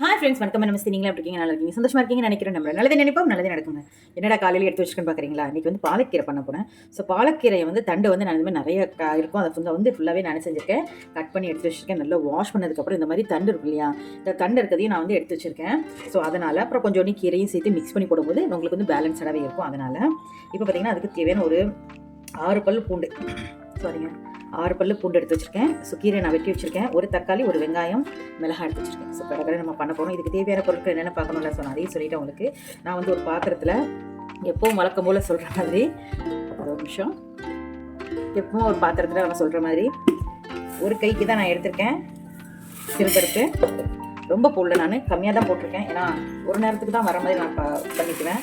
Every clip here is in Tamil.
ஹாய் ஃப்ரெண்ட்ஸ், வணக்கம். நமஸ்தே. நீங்களா எப்படி இருக்கீங்க? நல்லா இருக்கீங்க, சந்தோஷமா இருக்கீங்கன்னு நினைக்கிறேன். நம்ம நல்லதே நினைப்போம், நல்லதே நடக்குங்க. என்னடா காலையில் எடுத்து வச்சுக்கன்னு பார்க்குறீங்களா? இன்றைக்கி வந்து பாலக்கீரை பண்ண போகிறேன். ஸோ பாலக்கீரையை வந்து தண்டு வந்து நான் இந்த மாதிரி நிறைய இருக்கும், அதை ஃபுல்லாகவே நான் செஞ்சுருக்கேன். கட் பண்ணி எடுத்து வச்சுருக்கேன். நல்லா வாஷ் பண்ணதுக்கப்புறம் இந்த மாதிரி தண்டு இருக்கும் இல்லையா, இந்த தண்டு இருக்கிறதையும் நான் வந்து எடுத்து வச்சுருக்கேன். ஸோ அதனால் அப்புறம் கொஞ்சோண்டு கீரையும் சேர்த்து மிக்ஸ் பண்ணி போடும்போது உங்களுக்கு வந்து பேலன்ஸாகவே இருக்கும். அதனால் இப்போ பார்த்திங்கன்னா அதுக்கு தேவையான ஒரு 6 பல் பூண்டு, சாரிங்க 6 பல்லு பூண்டு எடுத்து வச்சுருக்கேன். ஸோ கீரை நான் வெட்டி வச்சுருக்கேன். ஒரு தக்காளி, ஒரு வெங்காயம், மிளகாய் எடுத்து வச்சுருக்கேன். ஸோ கடற்கரை நம்ம பண்ண போகிறோம். இதுக்கு தேவையான பொருட்கள் என்னென்ன பார்க்கணும்ல, ஸோ நான் அதையும் சொல்லிவிட்டேன் உங்களுக்கு. நான் வந்து ஒரு பாத்திரத்தில் எப்பவும் வழக்கம் போல் சொல்கிற மாதிரி, ஒரு நிமிஷம், எப்பவும் ஒரு பாத்திரத்தில் நம்ம சொல்கிற மாதிரி ஒரு கைக்கு தான் நான் எடுத்திருக்கேன் சிறுபருப்பு. ரொம்ப போடல, நான் கம்மியாக தான் போட்டிருக்கேன். ஏன்னா ஒரு நேரத்துக்கு தான் வர மாதிரி நான் பண்ணிக்குவேன்.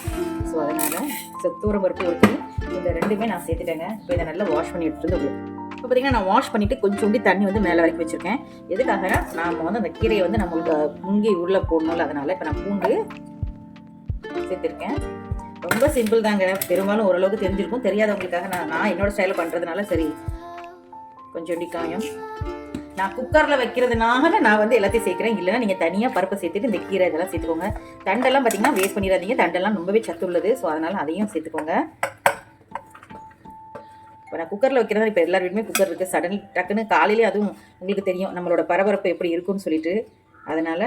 ஸோ அதனால் தூரம் பருப்பு ஊற்றி இந்த ரெண்டுமே நான் சேர்த்துட்டேங்க. இப்போ இதை நல்லா வாஷ் பண்ணி எடுத்துகிட்டு வந்து இப்போ பார்த்திங்கன்னா நான் வாஷ் பண்ணிவிட்டு கொஞ்சோண்டி தண்ணி வந்து மேலே வரைக்கும் வச்சுருக்கேன். எதுக்காக நாம் வந்து அந்த கீரையை வந்து நம்மளுக்கு முங்கி உள்ளே போடணும்ல, அதனால் இப்போ நான் பூண்டு சேர்த்துருக்கேன். ரொம்ப சிம்பிள் தாங்க, பெரும்பாலும் ஓரளவுக்கு தெரிஞ்சிருக்கும். தெரியாதவங்களுக்காக நான் என்னோடய ஸ்டைலில் பண்ணுறதுனால சரி கொஞ்சோண்டி காயம். நான் குக்கரில் வைக்கிறதுனால நான் வந்து எல்லாத்தையும் சேர்க்குறேன். இல்லைன்னா நீங்கள் தனியாக பருப்பை சேர்த்துட்டு இந்த கீரை இதெல்லாம் சேர்த்துக்கோங்க. தண்டெல்லாம் பார்த்திங்கன்னா வேஸ்ட் பண்ணிடாதீங்க, தண்டெல்லாம் ரொம்பவே சத்து உள்ளது. ஸோ அதனால் அதையும் சேர்த்துக்கோங்க. இப்போ நான் குக்கரில் வைக்கிறதா, இப்போ எல்லார் வீட்டுமே குக்கர் இருக்குது. சடன் டக்குன்னு காலையிலே அதுவும் உங்களுக்கு தெரியும் நம்மளோட பரபரப்பு எப்படி இருக்குன்னு சொல்லிட்டு, அதனால்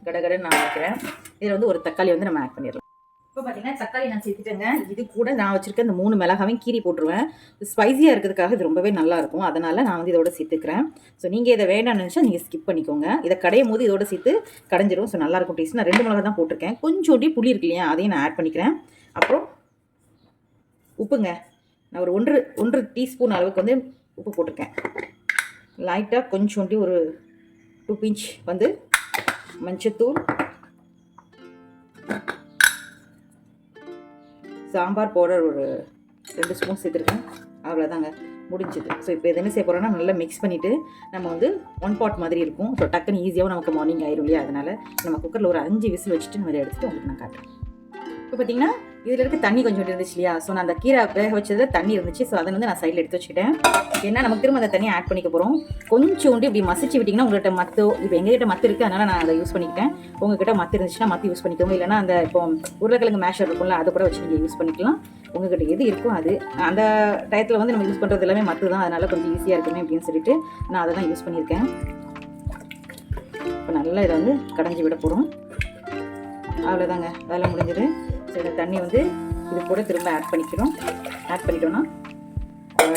கடகடன்னு நான் வைக்கிறேன். இதில் வந்து ஒரு தக்காளி வந்து நம்ம ஆட் பண்ணிடலாம். இப்போ பார்த்தீங்கன்னா தக்காளி நான் சேர்த்துட்டேங்க. இது கூட நான் வச்சுருக்க இந்த 3 மிளகாவையும் கீரி போட்டுருவேன். ஸ்பைஸியாக இருக்கிறதுக்காக இது ரொம்பவே நல்லாயிருக்கும். அதனால் நான் வந்து இதோட சேர்த்துக்கிறேன். ஸோ நீங்கள் இதை வேண்டாம்னு நினச்சா நீங்கள் ஸ்கிப் பண்ணிக்கோங்க. இதை கடையும் போது இதோட சேர்த்து கடைஞ்சிரும். ஸோ நல்லாயிருக்கும் டேஸ்ட். நான் 2 மிளகா தான் போட்டிருக்கேன். கொஞ்சோண்டி புளி இருக்கு இல்லையா, அதையும் நான் ஆட் பண்ணிக்கிறேன். அப்புறம் உப்புங்க, நான் ஒரு 1 டீஸ்பூன் அளவுக்கு வந்து உப்பு போட்டிருக்கேன். லைட்டாக கொஞ்சோண்டி ஒரு 2 பிஞ்ச் வந்து மஞ்சத்தூள், சாம்பார் பவுடர் ஒரு 2 ஸ்பூன் சேர்த்துருக்கேன். அவ்வளோதாங்க, முடிஞ்சுது. ஸோ இப்போ இது என்ன செய்ய போகிறோன்னா நல்லா மிக்ஸ் பண்ணிவிட்டு நம்ம வந்து 1 பாட் மாதிரி இருக்கும். ஸோ டக்குன்னு ஈஸியாகவும் நமக்கு மார்னிங் ஆயிரும் இல்லையா, அதனால் நம்ம குக்கரில் ஒரு 5 விசில் வச்சுட்டு நம்ம இதை எடுத்துகிட்டு உங்களுக்கு நான் காட்டுறேன். இப்போ பார்த்தீங்கன்னா இதில் இருக்க தண்ணி கொஞ்சம் இருந்துச்சு இல்லையா, ஸோ நான் அந்த கீரை வேக வச்சதில் தண்ணி இருந்துச்சு. ஸோ அதை வந்து நான் சைடில் எடுத்து வச்சுக்கிட்டேன். ஏன்னா நமக்கு திரும்ப அந்த தண்ணியை ஆட் பண்ணிக்க போகிறோம். கொஞ்சோண்டு இப்படி மசிச்சு விட்டிங்கன்னா உங்கள்கிட்ட மத்தோ, இப்போ எங்ககிட்ட மத்து இருக்குது அதனால் நான் அதை யூஸ் பண்ணிக்கிட்டேன். உங்கள்கிட்ட மத்து இருந்துச்சுன்னா மத்து யூஸ் பண்ணிக்கோங்க. இல்லைனா அந்த இப்போ உருளைக்கிழங்கு மேஷர் இருக்கும்ல, அதை கூட வச்சு நீங்கள் யூஸ் பண்ணிக்கலாம். உங்கள்கிட்ட எது இருக்கும் அது. அந்த டயத்தில் வந்து நம்ம யூஸ் பண்ணுறது எல்லாமே மத்து தான், அதனால் கொஞ்சம் ஈஸியாக இருக்குமே அப்படின்னு சொல்லிட்டு நான் அதை தான் யூஸ் பண்ணியிருக்கேன். இப்போ நல்லா இதை வந்து கடைஞ்சி விட போகிறோம். அவ்வளோதாங்க, வேலை முடிஞ்சது. ஸோ இந்த தண்ணி வந்து இது கூட திரும்ப ஆட் பண்ணிட்டோம்னா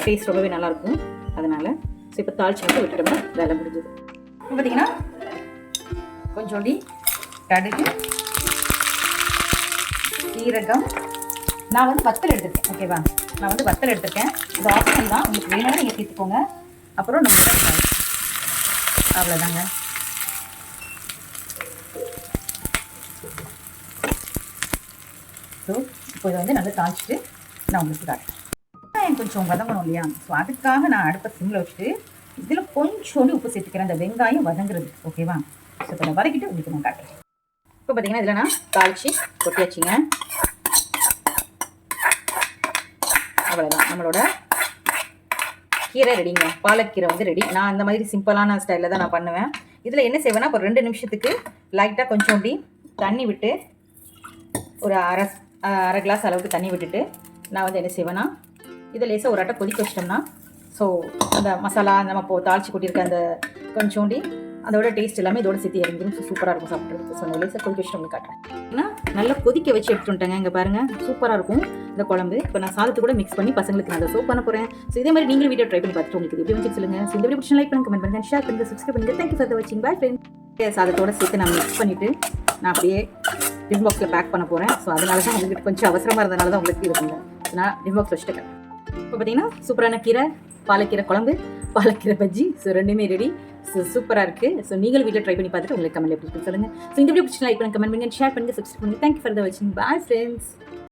டேஸ்ட் ரொம்பவே நல்லாயிருக்கும். அதனால் ஸோ இப்போ தாளிச்சு மட்டும் விட்டுட்டோம்னா வேலை முடிஞ்சது. இப்போ பார்த்தீங்கன்னா கொஞ்சோண்டி கடுகு, சீரகம், நான் வந்து வத்தல் எடுத்துருக்கேன். ஓகேவா, நான் வந்து வத்தல் எடுத்துருக்கேன். இது ஆப்ஷன் தான், உங்களுக்கு வேணும்னா நீங்கள் சேர்த்துக்கோங்க. அப்புறம் நம்ம அவ்வளோதாங்க. ஸோ இப்போ இதை வந்து நல்லா தாளிச்சிட்டு நான் உங்களுக்கு காட்டுறேன். கொஞ்சம் வதங்கணும் இல்லையா, ஸோ அதுக்காக நான் அடுப்பை சிம்மில் வச்சுட்டு இதில் கொஞ்சோண்டு உப்பு சேர்த்துக்கிறேன், அந்த வெங்காயம் வதங்குறது. ஓகேவா, ஸோ இப்போ நான் வதக்கிட்டு உங்களுக்கு நான் காட்டுறேன். இப்போ பார்த்தீங்கன்னா இதில் நான் தாளித்து கொட்டியாச்சுங்க. அவ்வளோதான், நம்மளோட கீரை ரெடிங்க. பாலக்கீரை வந்து ரெடி. நான் அந்த மாதிரி சிம்பிளான ஸ்டைலில் தான் நான் பண்ணுவேன். இதில் என்ன செய்வேன்னா, இப்போ 2 நிமிஷத்துக்கு லைட்டாக கொஞ்சோண்டி தண்ணி விட்டு ஒரு அரை கிளாஸ் அளவுக்கு தண்ணி விட்டுட்டு நான் வந்து என்ன செய்வேன்னா, இதை லேசாக ஒரு அட்டை கொதிக்க வச்சிட்டோம்னா, ஸோ அந்த மசாலா நம்ம இப்போ தாளிச்சு கொட்டியிருக்க அந்த கொஞ்சோண்டி அதோட டேஸ்ட் எல்லாமே இதோட சேர்த்து இறங்கிடும். ஸோ சூப்பராக இருக்கும் சாப்பிட்றதுக்கு. ஸோ நான் லேசாக கொதிக்க வச்சுட்டு உங்களுக்கு காட்டுறேன். ஏன்னா நல்லா கொதிக்க வச்சு எடுத்துட்டேங்க. இங்கே பாருங்கள், சூப்பராக இருக்கும் இந்த குழம்பு. இப்போ நான் சாதத்து கூட மிக்ஸ் பண்ணி பசங்களுக்கு நான் அதை சோப் பண்ண போகிறேன். ஸோ இதே மாதிரி நீங்களும் வீடியோ ட்ரை பண்ணி பார்த்துட்டு உங்களுக்கு எப்படி வந்து சொல்லுங்கள். ஸோ இந்த வீடியோ பிடிச்சி லைக் பண்ணுங்க, கமெண்ட் பண்ணுங்கள், ஷேர் பண்ணுங்கள், சப்ஸ்கிரைப் பண்ணுங்கள். தேங்க்யூ ஃபார் வாட்சிங். Bye friends. சாதத்தோடு சேர்த்து நான் மிக்ஸ் பண்ணிவிட்டு நான் அப்படியே டிஃபன் பாக்ஸில் பேக் பண்ண போகிறேன். ஸோ அதனால தான் உங்களுக்கு கொஞ்சம் அவசரமாக இருந்தனால தான் உங்களுக்கு இருக்குங்க. நான் டிஃபன் பாக்ஸ் வச்சுட்டேன். இப்போ பார்த்தீங்கன்னா சூப்பரான கீரை, பாலக்கீரை குழம்பு, பாலக்கீரை பஜ்ஜி, ஸோ ரெண்டுமே ரெடி. ஸோ சூப்பராக இருக்குது. ஸோ நீங்களும் வீட்டில் ட்ரை பண்ணி பார்த்துட்டு உங்களுக்கு கமெண்ட் எப்படி இருக்குன்னு சொல்லுங்கள். ஸோ இந்த வீடியோ பிடிச்சி லைக் பண்ணுங்கள், கமெண்ட் பண்ணுங்கள், ஷேர் பண்ணுங்கள், சப்ஸ்கிரைப் பண்ணுங்கள். தேங்க்யூ ஃபார் வாட்சிங். Bye friends.